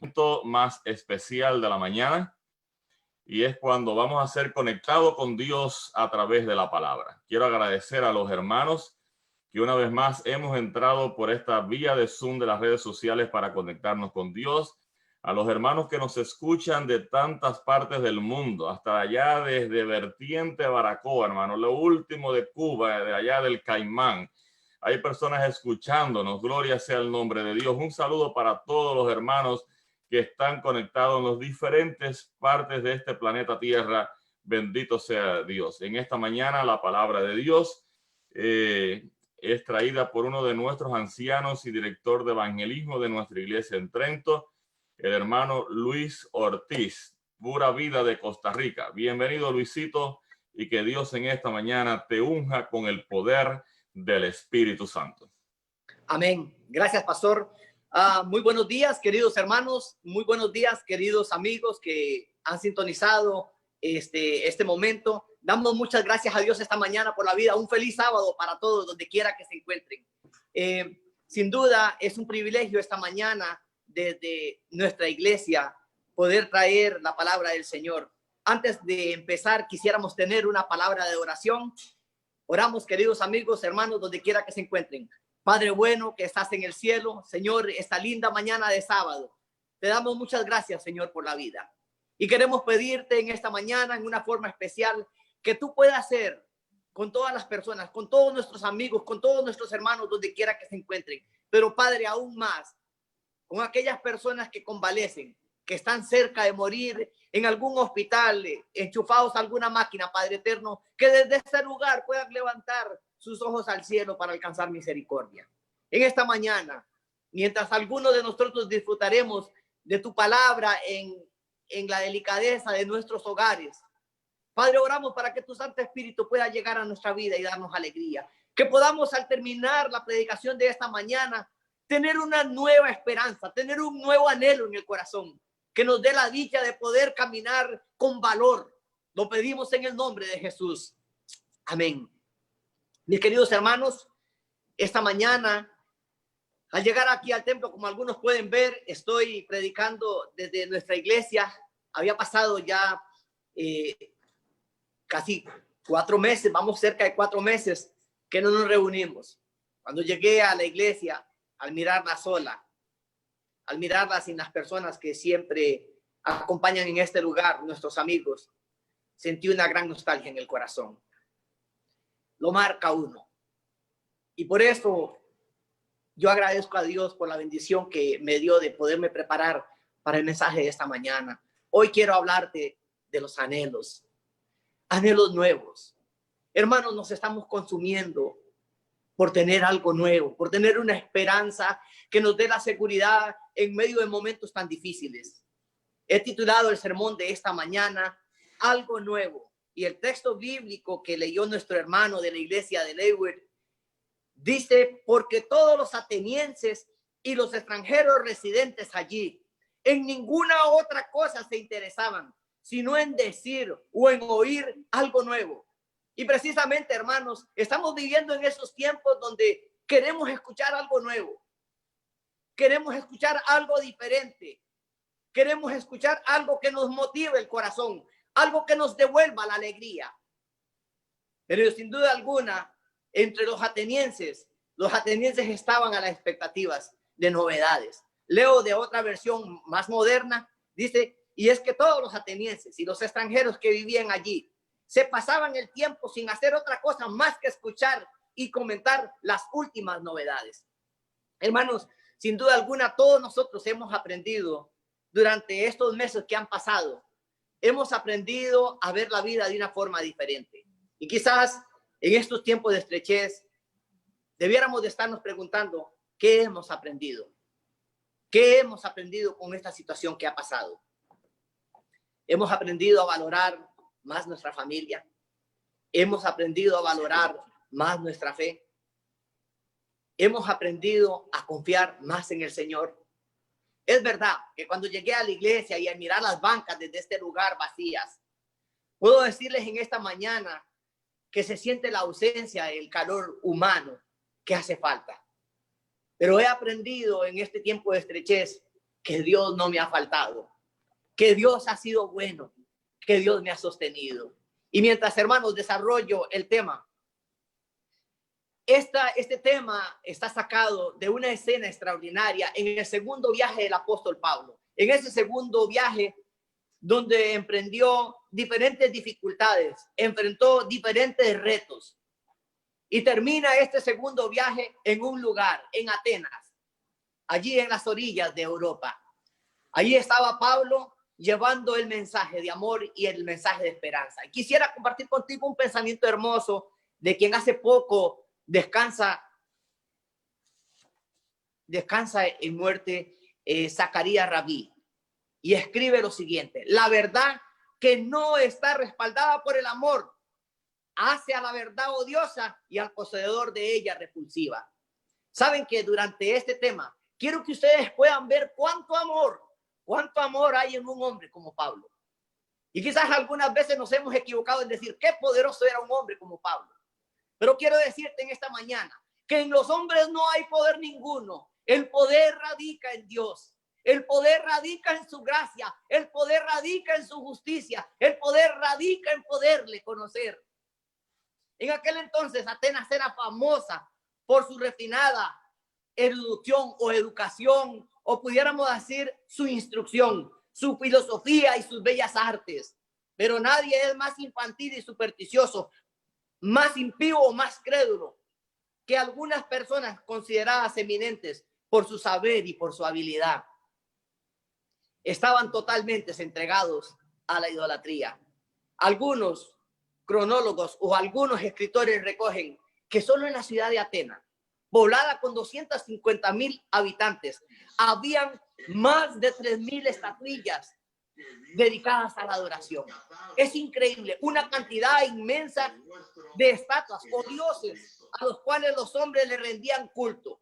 Momento más especial de la mañana, y es cuando vamos a ser conectados con Dios a través de la palabra. Quiero agradecer a los hermanos que una vez más hemos entrado por esta vía de Zoom de las redes sociales para conectarnos con Dios. A los hermanos que nos escuchan de tantas partes del mundo, hasta allá desde Vertiente Baracoa, hermano, lo último de Cuba, de allá del Caimán. Hay personas escuchándonos, gloria sea el nombre de Dios. Un saludo para todos los hermanos que están conectados en las diferentes partes de este planeta Tierra. Bendito sea Dios. En esta mañana la palabra de Dios es traída por uno de nuestros ancianos y director de evangelismo de nuestra iglesia en Trento, el hermano Luis Ortiz, Pura Vida de Costa Rica. Bienvenido, Luisito, y que Dios en esta mañana te unja con el poder del Espíritu Santo. Amén. Gracias, pastor. Muy buenos días, queridos hermanos. Muy buenos días, queridos amigos que han sintonizado este momento. Damos muchas gracias a Dios esta mañana por la vida. Un feliz sábado para todos, donde quiera que se encuentren. Sin duda, es un privilegio esta mañana desde nuestra iglesia poder traer la palabra del Señor. Antes de empezar, quisiéramos tener una palabra de oración. Oramos, queridos amigos, hermanos, donde quiera que se encuentren. Padre bueno que estás en el cielo, Señor, esta linda mañana de sábado, te damos muchas gracias, Señor, por la vida. Y queremos pedirte en esta mañana, en una forma especial, que tú puedas ser con todas las personas, con todos nuestros amigos, con todos nuestros hermanos, donde quiera que se encuentren. Pero, Padre, aún más, con aquellas personas que convalecen, que están cerca de morir en algún hospital, enchufados a alguna máquina, Padre eterno, que desde este lugar puedan levantar sus ojos al cielo para alcanzar misericordia. En esta mañana, mientras algunos de nosotros disfrutaremos de tu palabra en la delicadeza de nuestros hogares, Padre, oramos para que tu Santo Espíritu pueda llegar a nuestra vida y darnos alegría. Que podamos, al terminar la predicación de esta mañana, tener una nueva esperanza, tener un nuevo anhelo en el corazón, que nos dé la dicha de poder caminar con valor. Lo pedimos en el nombre de Jesús. Amén. Mis queridos hermanos, esta mañana, al llegar aquí al templo, como algunos pueden ver, estoy predicando desde nuestra iglesia. Había pasado ya casi 4 meses, vamos cerca de 4 meses que no nos reunimos. Cuando llegué a la iglesia, al mirarla sola, al mirarla sin las personas que siempre acompañan en este lugar, nuestros amigos, sentí una gran nostalgia en el corazón. Lo marca uno. Y por eso yo agradezco a Dios por la bendición que me dio de poderme preparar para el mensaje de esta mañana. Hoy quiero hablarte de los anhelos nuevos. Hermanos, nos estamos consumiendo por tener algo nuevo, por tener una esperanza que nos dé la seguridad en medio de momentos tan difíciles. He titulado el sermón de esta mañana, Algo Nuevo. Y el texto bíblico que leyó nuestro hermano de la iglesia de Leywood dice: porque todos los atenienses y los extranjeros residentes allí en ninguna otra cosa se interesaban, sino en decir o en oír algo nuevo. Y precisamente, hermanos, estamos viviendo en esos tiempos donde queremos escuchar algo nuevo. Queremos escuchar algo diferente. Queremos escuchar algo que nos motive el corazón, algo que nos devuelva la alegría. Pero sin duda alguna, entre los atenienses estaban a las expectativas de novedades. Leo de otra versión más moderna, dice: y es que todos los atenienses y los extranjeros que vivían allí se pasaban el tiempo sin hacer otra cosa más que escuchar y comentar las últimas novedades. Hermanos, sin duda alguna, todos nosotros hemos aprendido durante estos meses que han pasado, hemos aprendido a ver la vida de una forma diferente. Y quizás en estos tiempos de estrechez debiéramos de estarnos preguntando: ¿qué hemos aprendido? ¿Qué hemos aprendido con esta situación que ha pasado? Hemos aprendido a valorar más nuestra familia. Hemos aprendido a valorar más nuestra fe. Hemos aprendido a confiar más en el Señor. Es verdad que cuando llegué a la iglesia y al mirar las bancas desde este lugar vacías, puedo decirles en esta mañana que se siente la ausencia del calor humano que hace falta. Pero he aprendido en este tiempo de estrechez que Dios no me ha faltado, que Dios ha sido bueno, que Dios me ha sostenido. Y mientras, hermanos, desarrollo el tema, este tema está sacado de una escena extraordinaria en el segundo viaje del apóstol Pablo. En ese segundo viaje, donde emprendió diferentes dificultades, enfrentó diferentes retos, y termina este segundo viaje en un lugar, en Atenas, allí en las orillas de Europa. Allí estaba Pablo llevando el mensaje de amor y el mensaje de esperanza. Y quisiera compartir contigo un pensamiento hermoso de quien hace poco descansa en muerte, Zacarías Rabí. Y escribe lo siguiente: la verdad que no está respaldada por el amor hace a la verdad odiosa y al poseedor de ella repulsiva. Saben que durante este tema quiero que ustedes puedan ver cuánto amor hay en un hombre como Pablo. Y quizás algunas veces nos hemos equivocado en decir qué poderoso era un hombre como Pablo. Pero quiero decirte en esta mañana que en los hombres no hay poder ninguno. El poder radica en Dios. El poder radica en su gracia. El poder radica en su justicia. El poder radica en poderle conocer. En aquel entonces Atenas era famosa por su refinada erudición o educación, o pudiéramos decir su instrucción, su filosofía y sus bellas artes. Pero nadie es más infantil y supersticioso, más impío o más crédulo que algunas personas consideradas eminentes por su saber y por su habilidad. Estaban totalmente entregados a la idolatría. Algunos cronólogos o algunos escritores recogen que solo en la ciudad de Atenas, poblada con 250,000 habitantes, habían más de 3,000 estatuillas dedicadas a la adoración. Es increíble, una cantidad inmensa de estatuas o dioses a los cuales los hombres le rendían culto.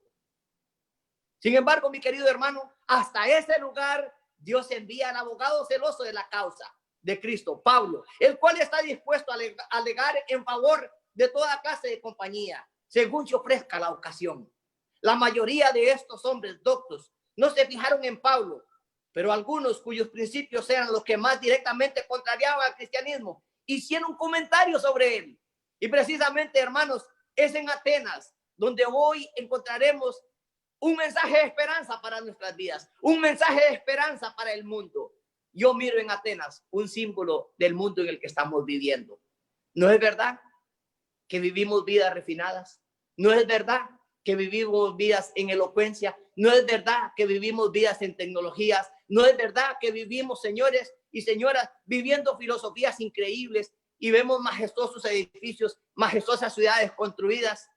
Sin embargo, mi querido hermano, hasta ese lugar Dios envía al abogado celoso de la causa de Cristo, Pablo, el cual está dispuesto a alegar en favor de toda clase de compañía, según se ofrezca la ocasión. La mayoría de estos hombres doctos no se fijaron en Pablo, pero algunos cuyos principios eran los que más directamente contrariaban al cristianismo, hicieron comentarios sobre él. Y precisamente, hermanos, es en Atenas donde hoy encontraremos un mensaje de esperanza para nuestras vidas, un mensaje de esperanza para el mundo. Yo miro en Atenas un símbolo del mundo en el que estamos viviendo. ¿No es verdad que vivimos vidas refinadas? ¿No es verdad que vivimos vidas en elocuencia? ¿No es verdad que vivimos vidas en tecnologías? ¿No es verdad que vivimos, señores y señoras, viviendo filosofías increíbles y vemos majestuosos edificios, majestuosas ciudades construidas?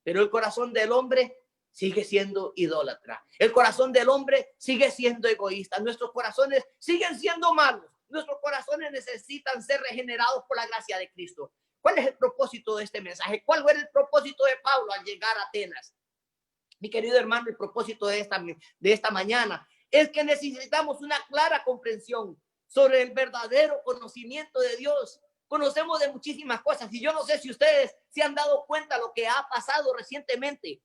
Pero el corazón del hombre sigue siendo idólatra. El corazón del hombre sigue siendo egoísta. Nuestros corazones siguen siendo malos. Nuestros corazones necesitan ser regenerados por la gracia de Cristo. ¿Cuál es el propósito de este mensaje? ¿Cuál fue el propósito de Pablo al llegar a Atenas? Mi querido hermano, el propósito de esta mañana es que necesitamos una clara comprensión sobre el verdadero conocimiento de Dios. Conocemos de muchísimas cosas y yo no sé si ustedes se han dado cuenta de lo que ha pasado recientemente,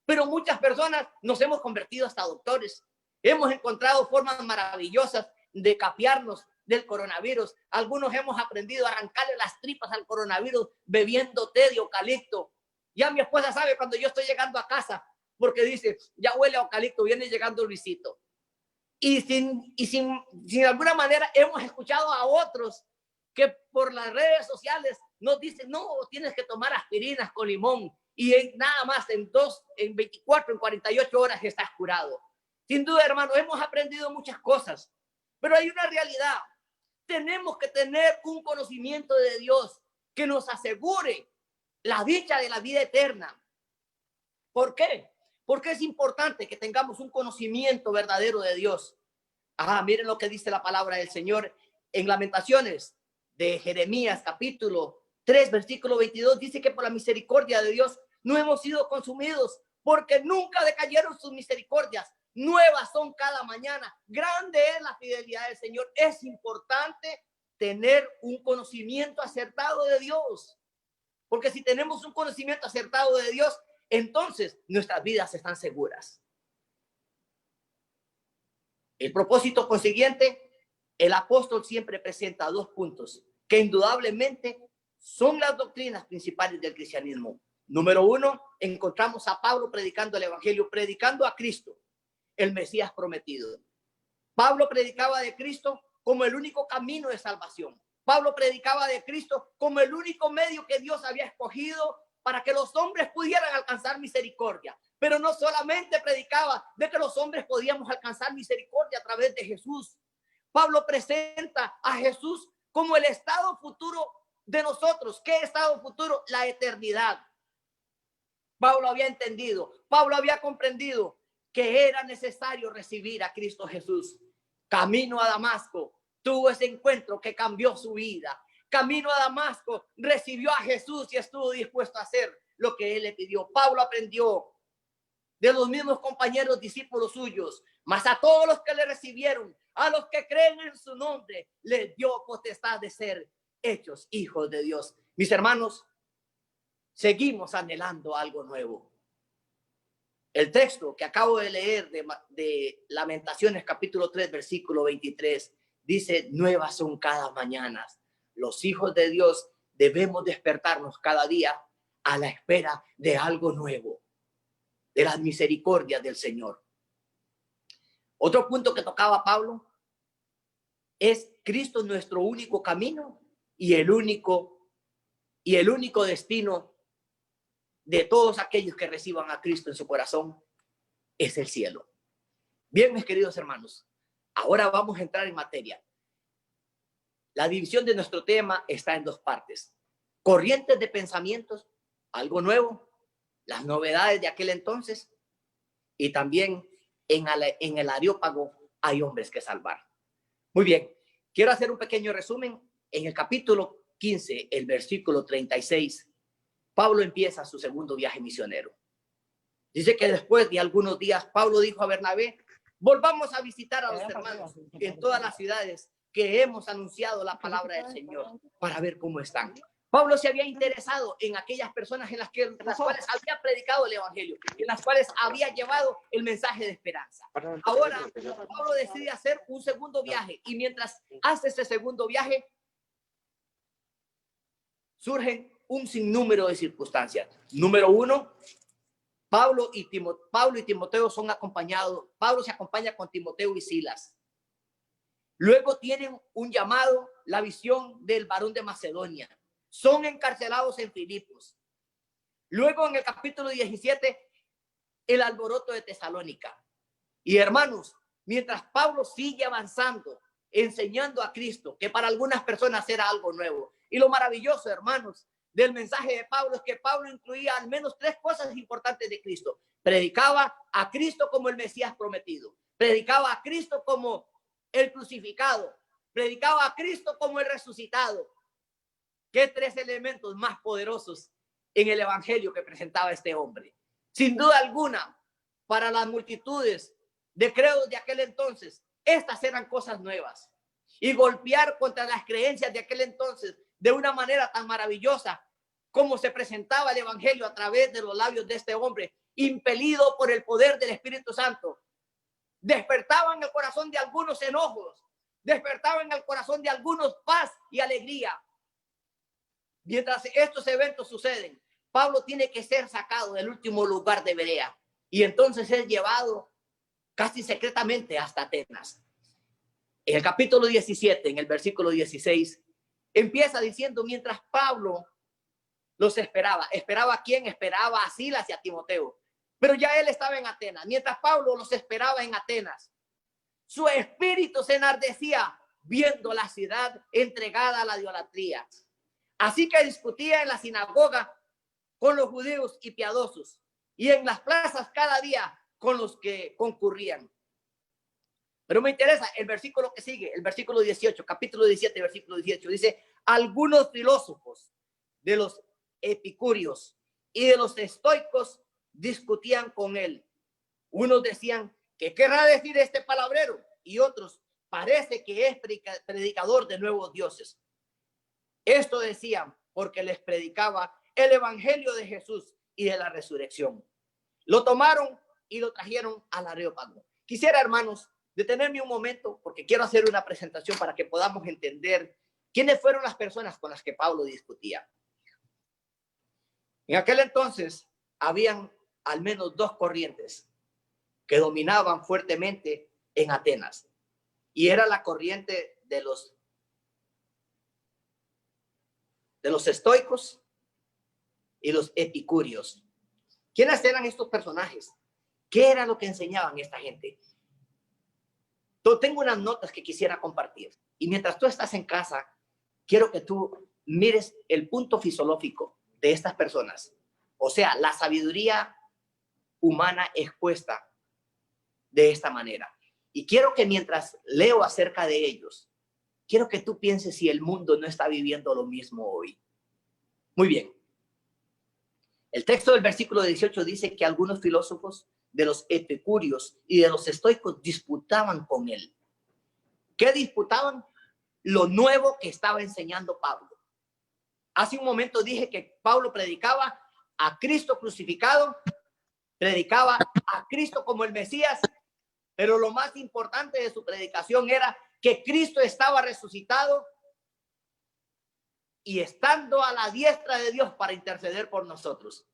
pero muchas personas nos hemos convertido hasta doctores. Hemos encontrado formas maravillosas de capearnos del coronavirus. Algunos hemos aprendido a arrancarle las tripas al coronavirus bebiendo té de eucalipto. Ya mi esposa sabe cuando yo estoy llegando a casa, porque dice, ya huele a eucalipto, viene llegando Luisito. Y sin alguna manera hemos escuchado a otros que por las redes sociales nos dicen, no, tienes que tomar aspirinas con limón y nada más en 24, en 48 horas estás curado. Sin duda, hermano, hemos aprendido muchas cosas, pero hay una realidad. Tenemos que tener un conocimiento de Dios que nos asegure la dicha de la vida eterna. ¿Por qué? Porque es importante que tengamos un conocimiento verdadero de Dios. Miren lo que dice la palabra del Señor en Lamentaciones de Jeremías, capítulo 3, versículo 22. Dice que por la misericordia de Dios no hemos sido consumidos, porque nunca decayeron sus misericordias. Nuevas son cada mañana. Grande es la fidelidad del Señor. Es importante tener un conocimiento acertado de Dios, porque si tenemos un conocimiento acertado de Dios, entonces nuestras vidas están seguras. El propósito consiguiente, el apóstol siempre presenta dos puntos que indudablemente son las doctrinas principales del cristianismo. Número uno, encontramos a Pablo predicando el evangelio, predicando a Cristo, el Mesías prometido. Pablo predicaba de Cristo como el único camino de salvación. Pablo predicaba de Cristo como el único medio que Dios había escogido para que los hombres pudieran alcanzar misericordia. Pero no solamente predicaba de que los hombres podíamos alcanzar misericordia a través de Jesús. Pablo presenta a Jesús como el estado futuro de nosotros. ¿Qué estado futuro? La eternidad. Pablo había entendido, Pablo había comprendido que era necesario recibir a Cristo Jesús. Camino a Damasco, tuvo ese encuentro que cambió su vida. Camino a Damasco, recibió a Jesús y estuvo dispuesto a hacer lo que él le pidió. Pablo aprendió de los mismos compañeros discípulos suyos, mas a todos los que le recibieron, a los que creen en su nombre, les dio potestad de ser hechos hijos de Dios. Mis hermanos, seguimos anhelando algo nuevo. El texto que acabo de leer de Lamentaciones capítulo 3 versículo 23 dice: nuevas son cada mañana. Los hijos de Dios debemos despertarnos cada día a la espera de algo nuevo, de las misericordias del Señor. Otro punto que tocaba Pablo es Cristo nuestro único camino y el único destino de todos aquellos que reciban a Cristo en su corazón es el cielo. Bien, mis queridos hermanos, ahora vamos a entrar en materia. La división de nuestro tema está en dos partes: corrientes de pensamientos, algo nuevo, las novedades de aquel entonces, y también en el Areópago hay hombres que salvar. Muy bien, quiero hacer un pequeño resumen. En el capítulo 15, el versículo 36, Pablo empieza su segundo viaje misionero. Dice que después de algunos días, Pablo dijo a Bernabé: volvamos a visitar a los hermanos en todas las ciudades que hemos anunciado la palabra del Señor, para ver cómo están. Pablo se había interesado en aquellas personas en las cuales había predicado el evangelio, en las cuales había llevado el mensaje de esperanza. Ahora Pablo decide hacer un segundo viaje, y mientras hace ese segundo viaje surgen un sinnúmero de circunstancias. Número uno, Pablo y Timoteo son acompañados. Pablo se acompaña con Timoteo y Silas. Luego tienen un llamado, la visión del varón de Macedonia. Son encarcelados en Filipos. Luego en el capítulo 17, el alboroto de Tesalónica. Y hermanos, mientras Pablo sigue avanzando, enseñando a Cristo, que para algunas personas era algo nuevo. Y lo maravilloso, hermanos, del mensaje de Pablo es que Pablo incluía al menos tres cosas importantes de Cristo. Predicaba a Cristo como el Mesías prometido. Predicaba a Cristo como el crucificado. Predicaba a Cristo como el resucitado. ¿Qué tres elementos más poderosos en el evangelio que presentaba este hombre? Sin duda alguna, para las multitudes de credos de aquel entonces, estas eran cosas nuevas. Y golpear contra las creencias de aquel entonces de una manera tan maravillosa como se presentaba el evangelio a través de los labios de este hombre, impelido por el poder del Espíritu Santo, despertaban en el corazón de algunos enojos, despertaban en el corazón de algunos paz y alegría. Mientras estos eventos suceden, Pablo tiene que ser sacado del último lugar de Berea, y entonces es llevado casi secretamente hasta Atenas. En el capítulo 17, en el versículo 16, empieza diciendo: mientras Pablo los esperaba. ¿Esperaba a quién? Esperaba a Silas y a Timoteo. Pero ya él estaba en Atenas. Mientras Pablo los esperaba en Atenas, su espíritu se enardecía viendo la ciudad entregada a la idolatría. Así que discutía en la sinagoga con los judíos y piadosos, y en las plazas cada día con los que concurrían. Pero me interesa el versículo que sigue, el versículo 18, capítulo 17, versículo 18. Dice: algunos filósofos de los epicúreos y de los estoicos discutían con él. Unos decían: ¿qué querrá decir este palabrero? Y otros: parece que es predicador de nuevos dioses. Esto decían porque les predicaba el evangelio de Jesús y de la resurrección. Lo tomaron y lo trajeron al Areópago. Quisiera, hermanos, detenerme un momento porque quiero hacer una presentación para que podamos entender quiénes fueron las personas con las que Pablo discutía. En aquel entonces habían al menos dos corrientes que dominaban fuertemente en Atenas, y era la corriente de los estoicos y los epicúreos. ¿Quiénes eran estos personajes? ¿Qué era lo que enseñaban esta gente? Tengo unas notas que quisiera compartir, y mientras tú estás en casa, quiero que tú mires el punto filosófico de estas personas, o sea, la sabiduría humana expuesta de esta manera. Y quiero que mientras leo acerca de ellos, quiero que tú pienses si el mundo no está viviendo lo mismo hoy. Muy bien. El texto del versículo 18 dice que algunos filósofos de los epicúreos y de los estoicos disputaban con él. ¿Qué disputaban? Lo nuevo que estaba enseñando Pablo. Hace un momento dije que Pablo predicaba a Cristo crucificado, predicaba a Cristo como el Mesías, pero lo más importante de su predicación era que Cristo estaba resucitado y estando a la diestra de Dios para interceder por nosotros.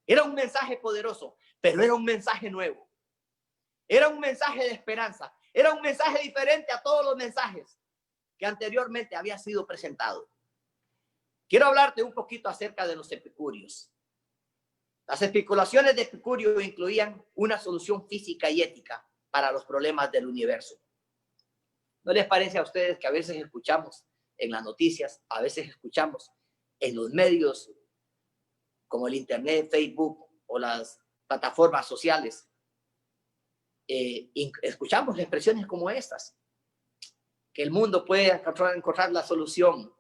Era un mensaje poderoso, pero era un mensaje nuevo. Era un mensaje de esperanza. Era un mensaje diferente a todos los mensajes que anteriormente había sido presentado. Quiero hablarte un poquito acerca de los epicúreos. Las especulaciones de Epicurio incluían una solución física y ética para los problemas del universo. ¿No les parece a ustedes que a veces escuchamos en las noticias, a veces escuchamos en los medios como el internet, Facebook o las plataformas sociales, escuchamos expresiones como estas, que el mundo puede encontrar la solución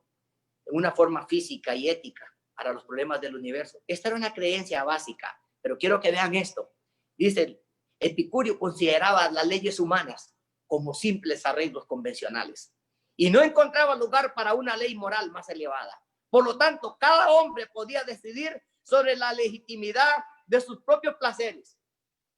en una forma física y ética para los problemas del universo? Esta era una creencia básica, pero quiero que vean esto. Dice, Epicurio consideraba las leyes humanas como simples arreglos convencionales y no encontraba lugar para una ley moral más elevada. Por lo tanto, cada hombre podía decidir sobre la legitimidad de sus propios placeres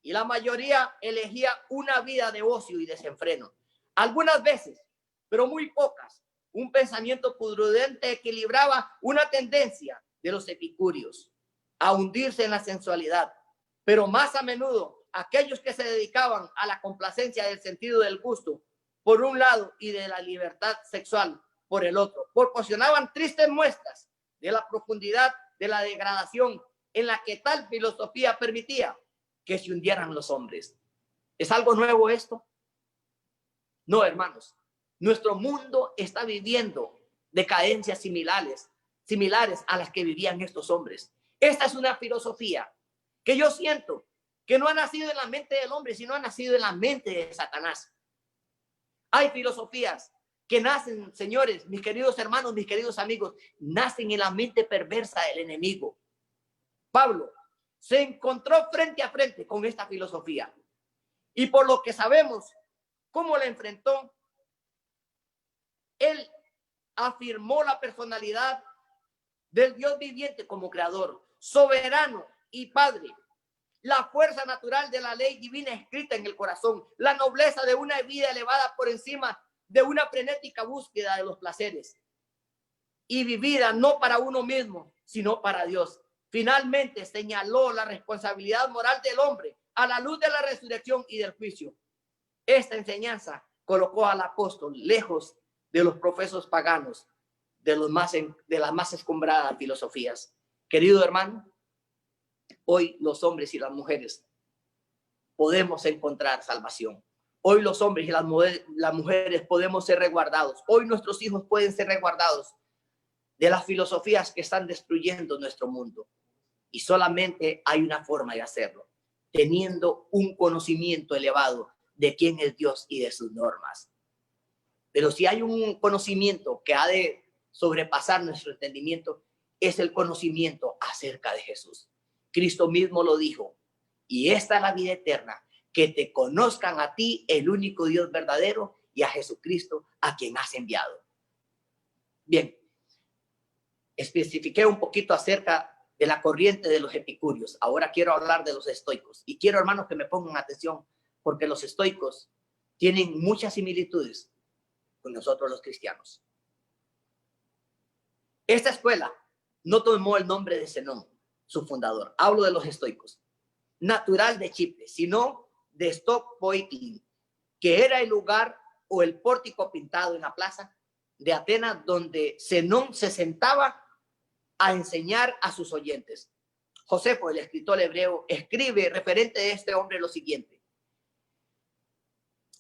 y la mayoría elegía una vida de ocio y desenfreno. Algunas veces, pero muy pocas, un pensamiento prudente equilibraba una tendencia de los epicúreos a hundirse en la sensualidad, pero más a menudo aquellos que se dedicaban a la complacencia del sentido del gusto por un lado y de la libertad sexual por el otro, proporcionaban tristes muestras de la profundidad de la degradación en la que tal filosofía permitía que se hundieran los hombres. ¿Es algo nuevo esto? No, hermanos. Nuestro mundo está viviendo decadencias similares a las que vivían estos hombres. Esta es una filosofía que yo siento que no ha nacido en la mente del hombre, sino ha nacido en la mente de Satanás. Hay filosofías que nacen, señores, mis queridos hermanos, mis queridos amigos, nacen en la mente perversa del enemigo. Pablo se encontró frente a frente con esta filosofía y por lo que sabemos cómo la enfrentó, él afirmó la personalidad del Dios viviente como creador, soberano y padre, la fuerza natural de la ley divina escrita en el corazón, la nobleza de una vida elevada por encima de una frenética búsqueda de los placeres y vivida no para uno mismo, sino para Dios. Finalmente señaló la responsabilidad moral del hombre a la luz de la resurrección y del juicio. Esta enseñanza colocó al apóstol lejos de los profesos paganos, de las más escombradas filosofías. Querido hermano, hoy los hombres y las mujeres podemos encontrar salvación. Hoy los hombres y las mujeres podemos ser resguardados. Hoy nuestros hijos pueden ser resguardados de las filosofías que están destruyendo nuestro mundo. Y solamente hay una forma de hacerlo, teniendo un conocimiento elevado de quién es Dios y de sus normas. Pero si hay un conocimiento que ha de sobrepasar nuestro entendimiento, es el conocimiento acerca de Jesús. Cristo mismo lo dijo, y esta es la vida eterna, que te conozcan a ti, el único Dios verdadero, y a Jesucristo, a quien has enviado. Bien, especifiqué un poquito acerca de la corriente de los epicúreos. Ahora quiero hablar de los estoicos. Y quiero, hermanos, que me pongan atención, porque los estoicos tienen muchas similitudes con nosotros los cristianos. Esta escuela no tomó el nombre de Zenón, su fundador. Hablo de los estoicos. Natural de Chipre, sino de Stokpoiklin, que era el lugar o el pórtico pintado en la plaza de Atenas donde Zenón se sentaba a enseñar a sus oyentes. Josefo, el escritor hebreo, escribe referente a este hombre lo siguiente.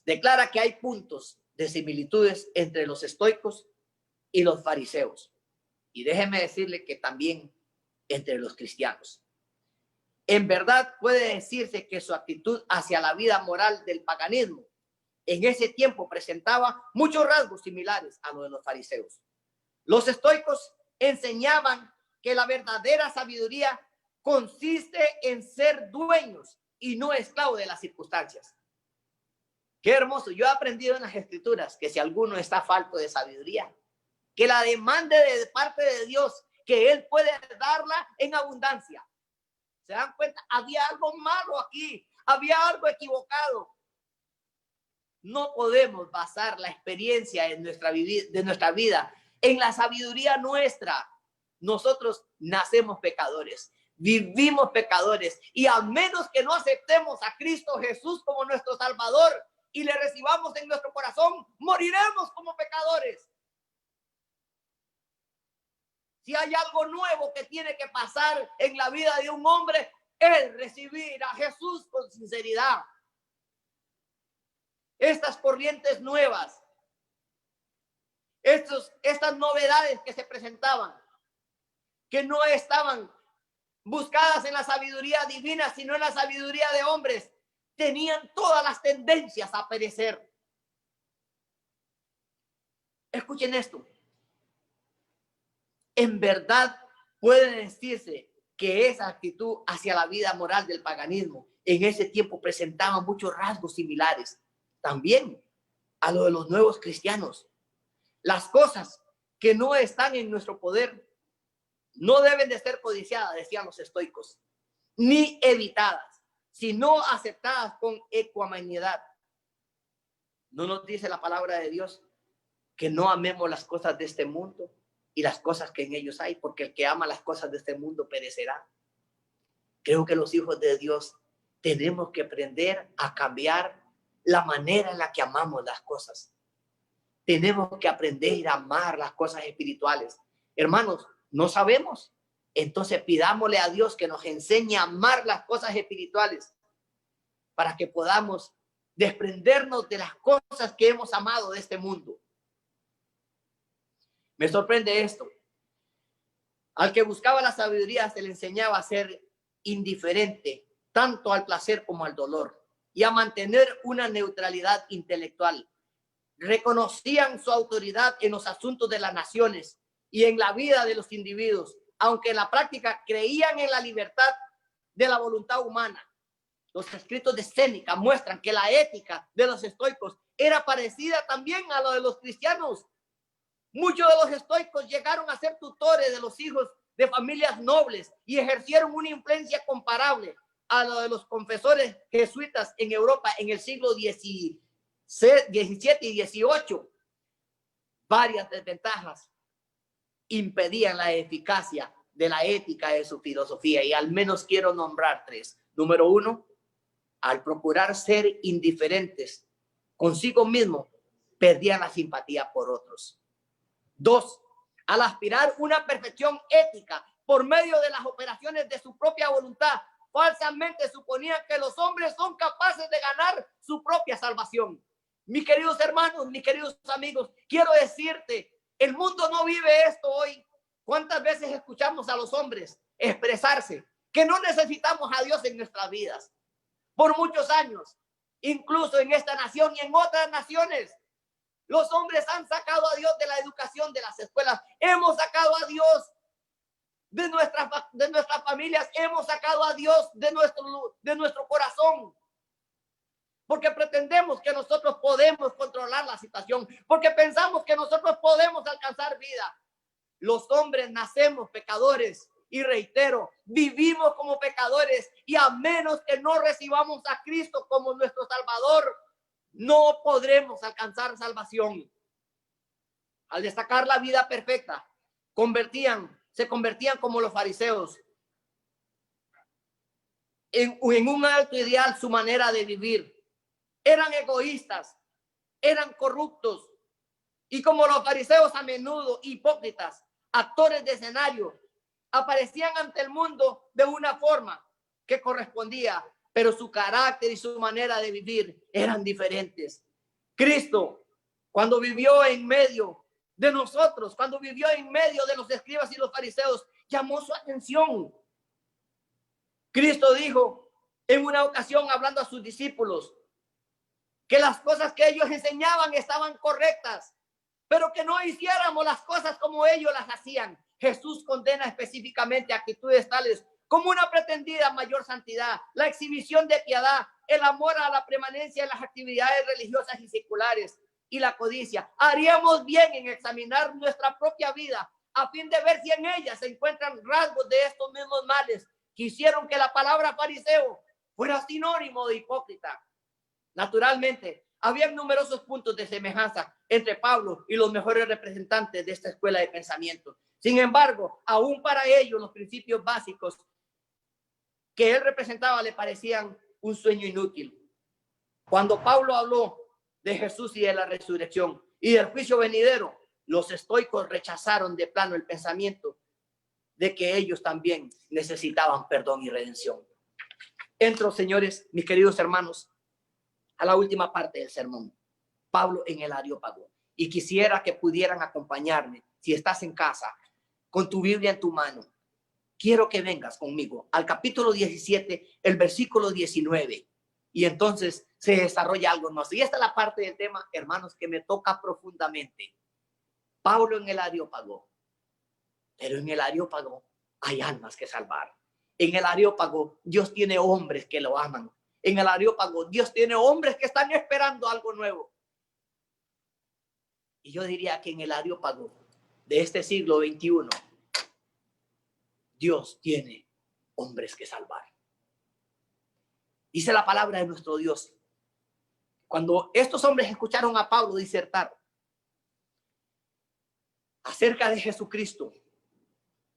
Declara que hay puntos de similitudes entre los estoicos y los fariseos. Y déjeme decirle que también entre los cristianos. En verdad puede decirse que su actitud hacia la vida moral del paganismo en ese tiempo presentaba muchos rasgos similares a los de los fariseos. Los estoicos enseñaban que la verdadera sabiduría consiste en ser dueños y no esclavos de las circunstancias. Qué hermoso. Yo he aprendido en las escrituras que si alguno está falto de sabiduría, que la demande de parte de Dios, que Él puede darla en abundancia. ¿Se dan cuenta? Había algo malo aquí, había algo equivocado. No podemos basar la experiencia de nuestra vida en la sabiduría nuestra. Nosotros nacemos pecadores, vivimos pecadores, y a menos que no aceptemos a Cristo Jesús como nuestro Salvador y le recibamos en nuestro corazón, moriremos como pecadores. Si hay algo nuevo que tiene que pasar en la vida de un hombre, es recibir a Jesús con sinceridad. Estas corrientes nuevas, estas novedades que se presentaban, que no estaban buscadas en la sabiduría divina, sino en la sabiduría de hombres, tenían todas las tendencias a perecer. Escuchen esto. En verdad puede decirse que esa actitud hacia la vida moral del paganismo en ese tiempo presentaba muchos rasgos similares también a lo de los nuevos cristianos. Las cosas que no están en nuestro poder no deben de ser codiciadas, decían los estoicos, ni evitadas, sino aceptadas con ecuanimidad. ¿No nos dice la palabra de Dios que no amemos las cosas de este mundo y las cosas que en ellos hay? Porque el que ama las cosas de este mundo perecerá. Creo que los hijos de Dios tenemos que aprender a cambiar la manera en la que amamos las cosas. Tenemos que aprender a amar las cosas espirituales. Hermanos, no sabemos. Entonces pidámosle a Dios que nos enseñe a amar las cosas espirituales para que podamos desprendernos de las cosas que hemos amado de este mundo. Me sorprende esto. Al que buscaba la sabiduría se le enseñaba a ser indiferente tanto al placer como al dolor y a mantener una neutralidad intelectual. Reconocían su autoridad en los asuntos de las naciones y en la vida de los individuos, aunque en la práctica creían en la libertad de la voluntad humana. Los escritos de Séneca muestran que la ética de los estoicos era parecida también a lo de los cristianos. Muchos de los estoicos llegaron a ser tutores de los hijos de familias nobles y ejercieron una influencia comparable a lo de los confesores jesuitas en Europa en el siglo XVII y XVIII. Varias desventajas impedían la eficacia de la ética de su filosofía, y al menos quiero nombrar tres. Número uno, al procurar ser indiferentes consigo mismo, perdían la simpatía por otros. Dos, al aspirar una perfección ética por medio de las operaciones de su propia voluntad, falsamente suponían que los hombres son capaces de ganar su propia salvación. Mis queridos hermanos, mis queridos amigos, quiero decirte, el mundo no vive esto hoy. ¿Cuántas veces escuchamos a los hombres expresarse que no necesitamos a Dios en nuestras vidas? Por muchos años, incluso en esta nación y en otras naciones, los hombres han sacado a Dios de la educación de las escuelas. Hemos sacado a Dios de nuestras familias. Hemos sacado a Dios de nuestro corazón. Porque pretendemos que nosotros podemos controlar la situación. Porque pensamos que nosotros podemos alcanzar vida. Los hombres nacemos pecadores. Y reitero, vivimos como pecadores. Y a menos que no recibamos a Cristo como nuestro Salvador, no podremos alcanzar salvación. Al destacar la vida perfecta, se convertían como los fariseos en un alto ideal su manera de vivir. Eran egoístas, eran corruptos y como los fariseos a menudo hipócritas, actores de escenario, aparecían ante el mundo de una forma que correspondía, pero su carácter y su manera de vivir eran diferentes. Cristo, cuando vivió en medio de nosotros, cuando vivió en medio de los escribas y los fariseos, llamó su atención. Cristo dijo en una ocasión, hablando a sus discípulos, que las cosas que ellos enseñaban estaban correctas, pero que no hiciéramos las cosas como ellos las hacían. Jesús condena específicamente actitudes tales como una pretendida mayor santidad, la exhibición de piedad, el amor a la permanencia en las actividades religiosas y seculares y la codicia. Haríamos bien en examinar nuestra propia vida a fin de ver si en ella se encuentran rasgos de estos mismos males que hicieron que la palabra fariseo fuera sinónimo de hipócrita. Naturalmente, había numerosos puntos de semejanza entre Pablo y los mejores representantes de esta escuela de pensamiento. Sin embargo, aún para ellos los principios básicos que él representaba le parecían un sueño inútil. Cuando Pablo habló de Jesús y de la resurrección y del juicio venidero, los estoicos rechazaron de plano el pensamiento de que ellos también necesitaban perdón y redención. Entro, señores, mis queridos hermanos, a la última parte del sermón. Pablo en el Areópago. Y quisiera que pudieran acompañarme, si estás en casa, con tu Biblia en tu mano. Quiero que vengas conmigo al capítulo 17, el versículo 19. Y entonces se desarrolla algo más. Y esta es la parte del tema, hermanos, que me toca profundamente. Pablo en el Areópago. Pero en el Areópago hay almas que salvar. En el Areópago Dios tiene hombres que lo aman. En el Areópago Dios tiene hombres que están esperando algo nuevo. Y yo diría que en el Areópago de este siglo XXI, Dios tiene hombres que salvar. Dice la palabra de nuestro Dios. Cuando estos hombres escucharon a Pablo disertar acerca de Jesucristo,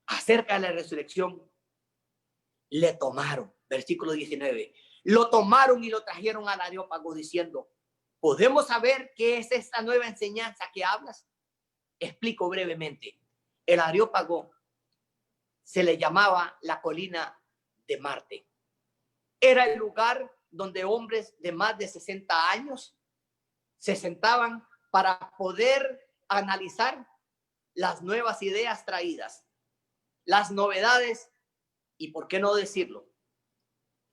acerca de la resurrección, le tomaron, versículo 19, lo tomaron y lo trajeron al Areópago diciendo, ¿podemos saber qué es esta nueva enseñanza que hablas? Explico brevemente. El Areópago se le llamaba la colina de Marte. Era el lugar donde hombres de más de 60 años se sentaban para poder analizar las nuevas ideas traídas, las novedades y, ¿por qué no decirlo?,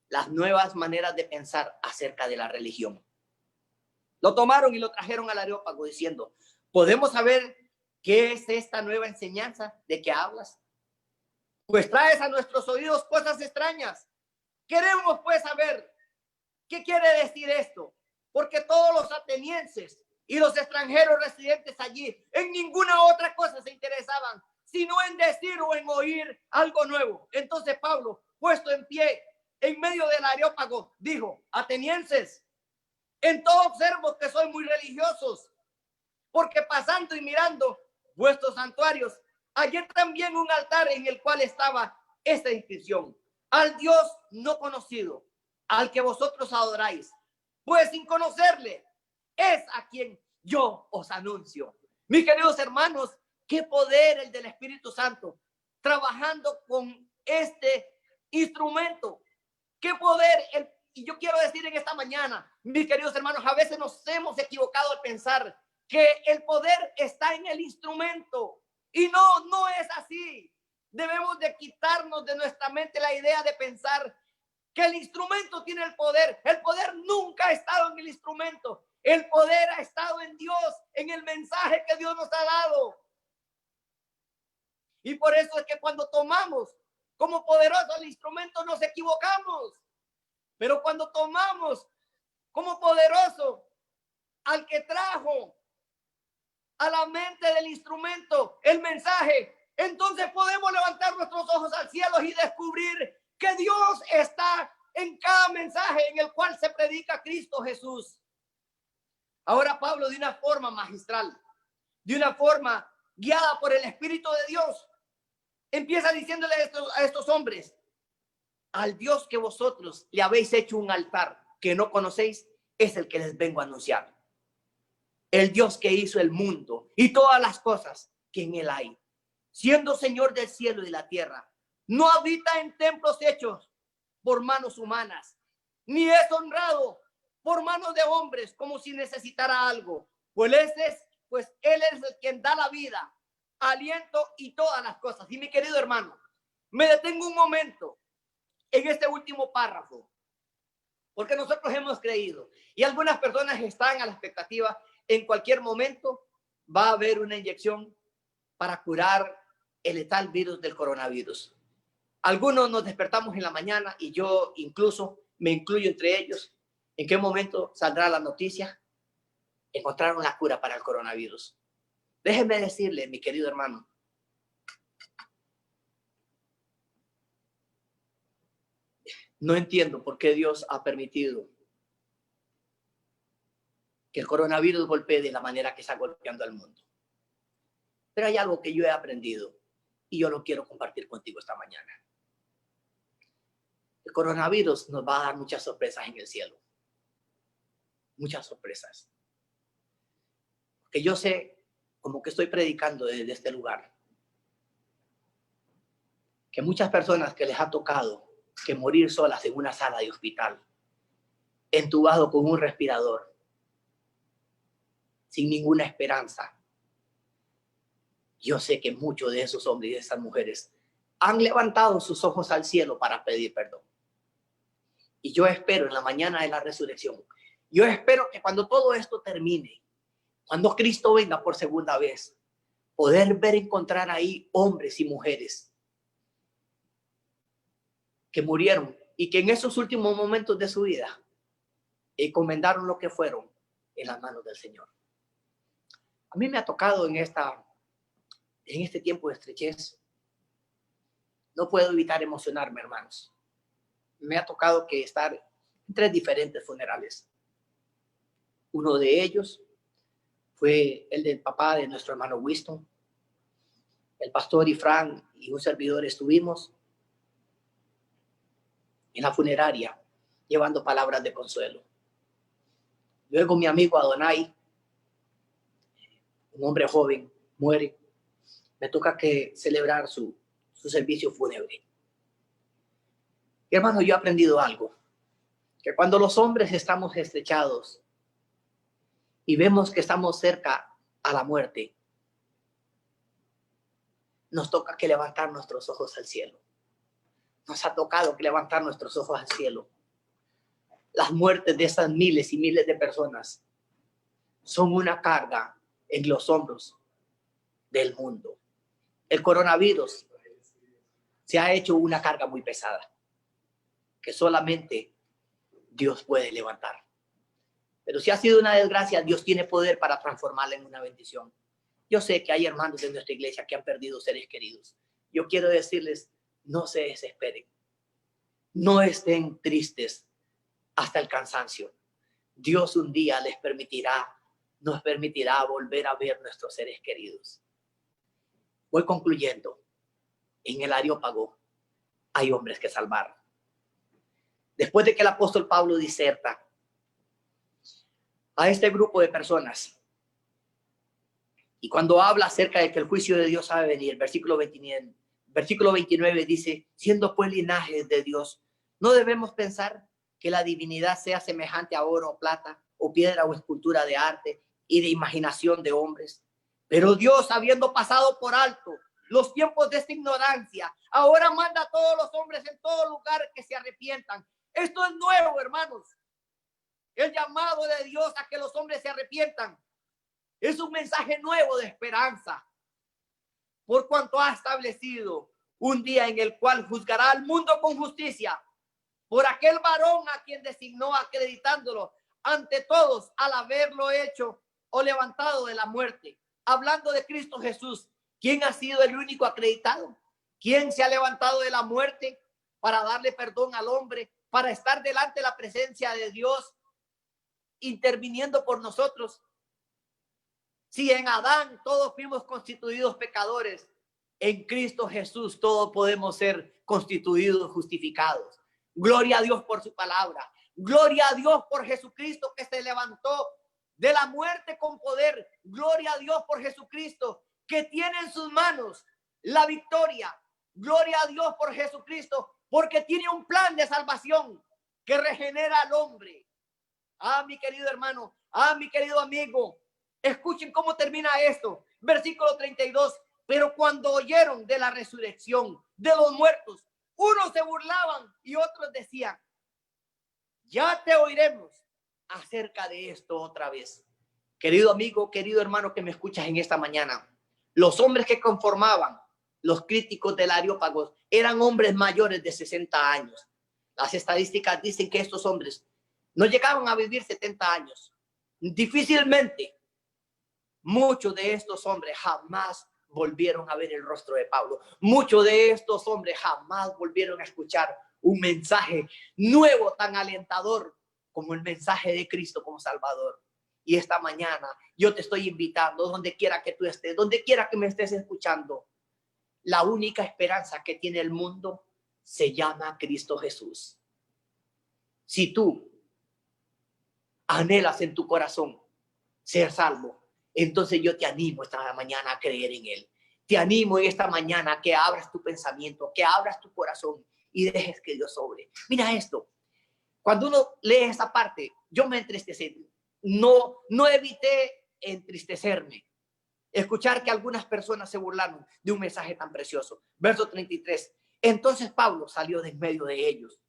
las nuevas maneras de pensar acerca de la religión. Lo tomaron y lo trajeron al Areópago diciendo, ¿podemos saber qué es esta nueva enseñanza de que hablas? Pues traes a nuestros oídos cosas extrañas. Queremos pues saber qué quiere decir esto, porque todos los atenienses y los extranjeros residentes allí en ninguna otra cosa se interesaban, sino en decir o en oír algo nuevo. Entonces Pablo, puesto en pie en medio del Areópago, dijo, atenienses, en todo observo que sois muy religiosos, porque pasando y mirando vuestros santuarios, hallé también un altar en el cual estaba esta inscripción, al Dios no conocido, al que vosotros adoráis, pues sin conocerle es a quien yo os anuncio. Mis queridos hermanos, qué poder el del Espíritu Santo trabajando con este instrumento. Qué poder, y yo quiero decir en esta mañana, mis queridos hermanos, a veces nos hemos equivocado al pensar que el poder está en el instrumento. Y no es así. Debemos de quitarnos de nuestra mente la idea de pensar que el instrumento tiene el poder. El poder nunca ha estado en el instrumento. El poder ha estado en Dios, en el mensaje que Dios nos ha dado. Y por eso es que cuando tomamos como poderoso el instrumento nos equivocamos. Pero cuando tomamos como poderoso al que trajo a la mente del instrumento el mensaje, entonces podemos levantar nuestros ojos al cielo y descubrir que Dios está en cada mensaje en el cual se predica Cristo Jesús. Ahora Pablo, de una forma magistral, de una forma guiada por el Espíritu de Dios, empieza diciéndole a estos hombres: al Dios que vosotros le habéis hecho un altar que no conocéis, es el que les vengo a anunciar. El Dios que hizo el mundo y todas las cosas que en él hay, siendo Señor del cielo y la tierra, no habita en templos hechos por manos humanas, ni es honrado por manos de hombres como si necesitara algo. Pues él es el quien da la vida, aliento y todas las cosas. Y mi querido hermano, me detengo un momento en este último párrafo, porque nosotros hemos creído y algunas personas están a la expectativa. En cualquier momento va a haber una inyección para curar el letal virus del coronavirus. Algunos nos despertamos en la mañana, y yo incluso me incluyo entre ellos. ¿En qué momento saldrá la noticia? Encontraron la cura para el coronavirus. Déjeme decirle, mi querido hermano, no entiendo por qué Dios ha permitido que el coronavirus golpee de la manera que está golpeando al mundo. Pero hay algo que yo he aprendido y yo lo quiero compartir contigo esta mañana. El coronavirus nos va a dar muchas sorpresas en el cielo. Muchas sorpresas. Que yo sé, como que estoy predicando desde este lugar, que muchas personas que les ha tocado que morir solas en una sala de hospital, entubado con un respirador, sin ninguna esperanza. Yo sé que muchos de esos hombres y de esas mujeres han levantado sus ojos al cielo para pedir perdón. Y yo espero en la mañana de la resurrección, yo espero que cuando todo esto termine, cuando Cristo venga por segunda vez, poder encontrar ahí hombres y mujeres que murieron y que en esos últimos momentos de su vida encomendaron lo que fueron en las manos del Señor. A mí me ha tocado en este tiempo de estrechez, no puedo evitar emocionarme, hermanos. Me ha tocado que estar en 3 diferentes funerales. Uno de ellos fue el del papá de nuestro hermano Winston. El pastor y Frank y un servidor estuvimos en la funeraria llevando palabras de consuelo. Luego mi amigo Adonai, un hombre joven, muere. Me toca que celebrar su servicio fúnebre. Y hermano, yo he aprendido algo, que cuando los hombres estamos estrechados y vemos que estamos cerca a la muerte, nos toca que levantar nuestros ojos al cielo. Nos ha tocado que levantar nuestros ojos al cielo. Las muertes de esas miles y miles de personas son una carga en los hombros del mundo. El coronavirus se ha hecho una carga muy pesada que solamente Dios puede levantar. Pero si ha sido una desgracia, Dios tiene poder para transformarla en una bendición. Yo sé que hay hermanos de nuestra iglesia que han perdido seres queridos. Yo quiero decirles, no se desesperen. No estén tristes hasta el cansancio. Dios un día nos permitirá volver a ver nuestros seres queridos. Voy concluyendo. En el Areópago hay hombres que salvar. Después de que el apóstol Pablo diserta a este grupo de personas, y cuando habla acerca de que el juicio de Dios ha de venir, versículo 29 dice: siendo pues linajes de Dios, no debemos pensar que la divinidad sea semejante a oro o plata o piedra o escultura de arte y de imaginación de hombres. Pero Dios, habiendo pasado por alto los tiempos de esta ignorancia, ahora manda a todos los hombres en todo lugar que se arrepientan. Esto es nuevo, hermanos. El llamado de Dios a que los hombres se arrepientan es un mensaje nuevo de esperanza, por cuanto ha establecido un día en el cual juzgará al mundo con justicia por aquel varón a quien designó, acreditándolo ante todos al haberlo hecho o levantado de la muerte. Hablando de Cristo Jesús, ¿quién ha sido el único acreditado? ¿Quién se ha levantado de la muerte para darle perdón al hombre, para estar delante de la presencia de Dios, interviniendo por nosotros? Si en Adán todos fuimos constituidos pecadores, en Cristo Jesús todos podemos ser constituidos justificados. Gloria a Dios por su palabra. Gloria a Dios por Jesucristo que se levantó de la muerte con poder. Gloria a Dios por Jesucristo que tiene en sus manos la victoria. Gloria a Dios por Jesucristo porque tiene un plan de salvación que regenera al hombre. Ah, mi querido hermano, ah, mi querido amigo, escuchen cómo termina esto. Versículo 32. Pero cuando oyeron de la resurrección de los muertos, unos se burlaban y otros decían, ya te oiremos acerca de esto otra vez. Querido amigo, querido hermano que me escuchas en esta mañana, los hombres que conformaban los críticos del Areópago eran hombres mayores de 60 años. Las estadísticas dicen que estos hombres no llegaban a vivir 70 años. Difícilmente muchos de estos hombres jamás volvieron a ver el rostro de Pablo. Muchos de estos hombres jamás volvieron a escuchar un mensaje nuevo tan alentador como el mensaje de Cristo como Salvador. Y esta mañana yo te estoy invitando, donde quiera que tú estés, donde quiera que me estés escuchando, la única esperanza que tiene el mundo se llama Cristo Jesús. Si tú anhelas en tu corazón ser salvo, entonces yo te animo esta mañana a creer en Él. Te animo en esta mañana a que abras tu pensamiento, que abras tu corazón y dejes que Dios obre. Mira esto. Cuando uno lee esa parte, yo me entristecí. No evité entristecerme. Escuchar que algunas personas se burlaron de un mensaje tan precioso. Verso 33. Entonces Pablo salió de en medio de ellos.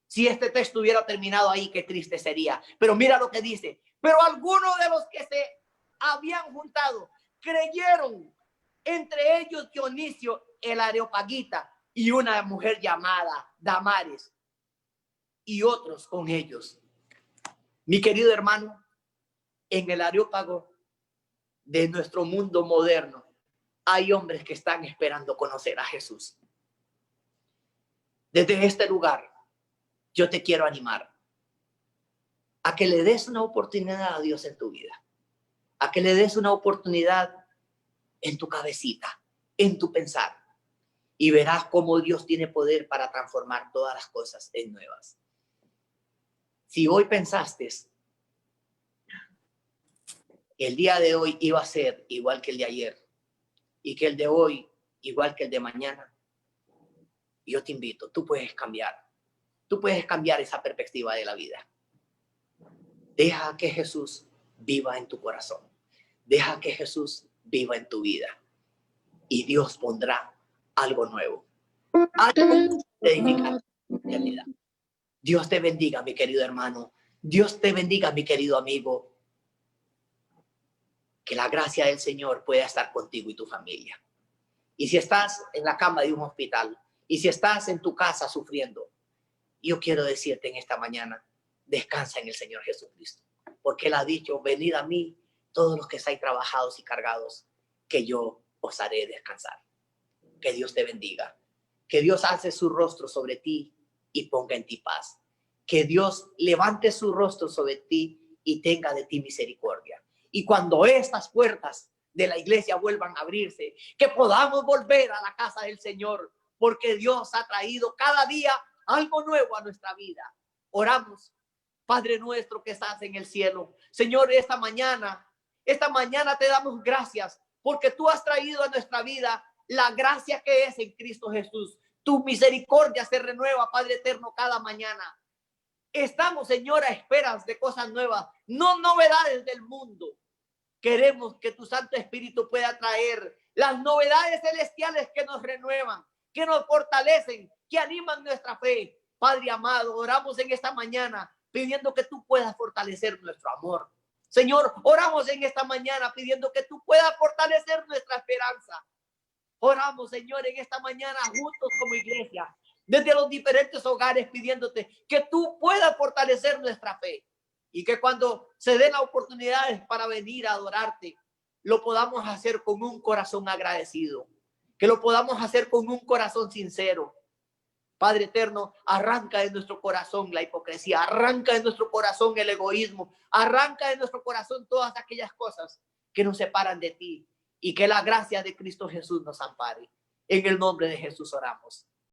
Si este texto hubiera terminado ahí, qué triste sería. Pero mira lo que dice. Pero algunos de los que se habían juntado creyeron, entre ellos Dionisio el Areopagita y una mujer llamada Damaris y otros con ellos. Mi querido hermano, en el Areópago de nuestro mundo moderno hay hombres que están esperando conocer a Jesús. Desde este lugar yo te quiero animar a que le des una oportunidad a Dios en tu vida, a que le des una oportunidad en tu cabecita, en tu pensar, y verás cómo Dios tiene poder para transformar todas las cosas en nuevas. Si hoy pensaste que el día de hoy iba a ser igual que el de ayer y que el de hoy igual que el de mañana, yo te invito, tú puedes cambiar esa perspectiva de la vida. Deja que Jesús viva en tu corazón, deja que Jesús viva en tu vida y Dios pondrá algo nuevo, algo de edificar tu realidad. Dios te bendiga, mi querido hermano. Dios te bendiga, mi querido amigo. Que la gracia del Señor pueda estar contigo y tu familia. Y si estás en la cama de un hospital, y si estás en tu casa sufriendo, yo quiero decirte en esta mañana, descansa en el Señor Jesucristo. Porque Él ha dicho, venid a mí, todos los que estáis trabajados y cargados, que yo os haré descansar. Que Dios te bendiga. Que Dios alce su rostro sobre ti y ponga en ti paz. Que Dios levante su rostro sobre ti y tenga de ti misericordia. Y cuando estas puertas de la iglesia vuelvan a abrirse, que podamos volver a la casa del Señor, porque Dios ha traído cada día algo nuevo a nuestra vida. Oramos. Padre nuestro que estás en el cielo, Señor, esta mañana te damos gracias porque tú has traído a nuestra vida la gracia que es en Cristo Jesús. Tu misericordia se renueva, Padre eterno, cada mañana. Estamos, Señor, a esperas de cosas nuevas, no novedades del mundo. Queremos que tu Santo Espíritu pueda traer las novedades celestiales que nos renuevan, que nos fortalecen, que animan nuestra fe. Padre amado, oramos en esta mañana pidiendo que tú puedas fortalecer nuestro amor. Señor, oramos en esta mañana pidiendo que tú puedas fortalecer nuestra esperanza. Oramos, Señor, en esta mañana juntos como iglesia, desde los diferentes hogares, pidiéndote que tú puedas fortalecer nuestra fe y que cuando se den las oportunidades para venir a adorarte, lo podamos hacer con un corazón agradecido, que lo podamos hacer con un corazón sincero. Padre eterno, arranca de nuestro corazón la hipocresía, arranca de nuestro corazón el egoísmo, arranca de nuestro corazón todas aquellas cosas que nos separan de ti, y que la gracia de Cristo Jesús nos ampare. En el nombre de Jesús oramos.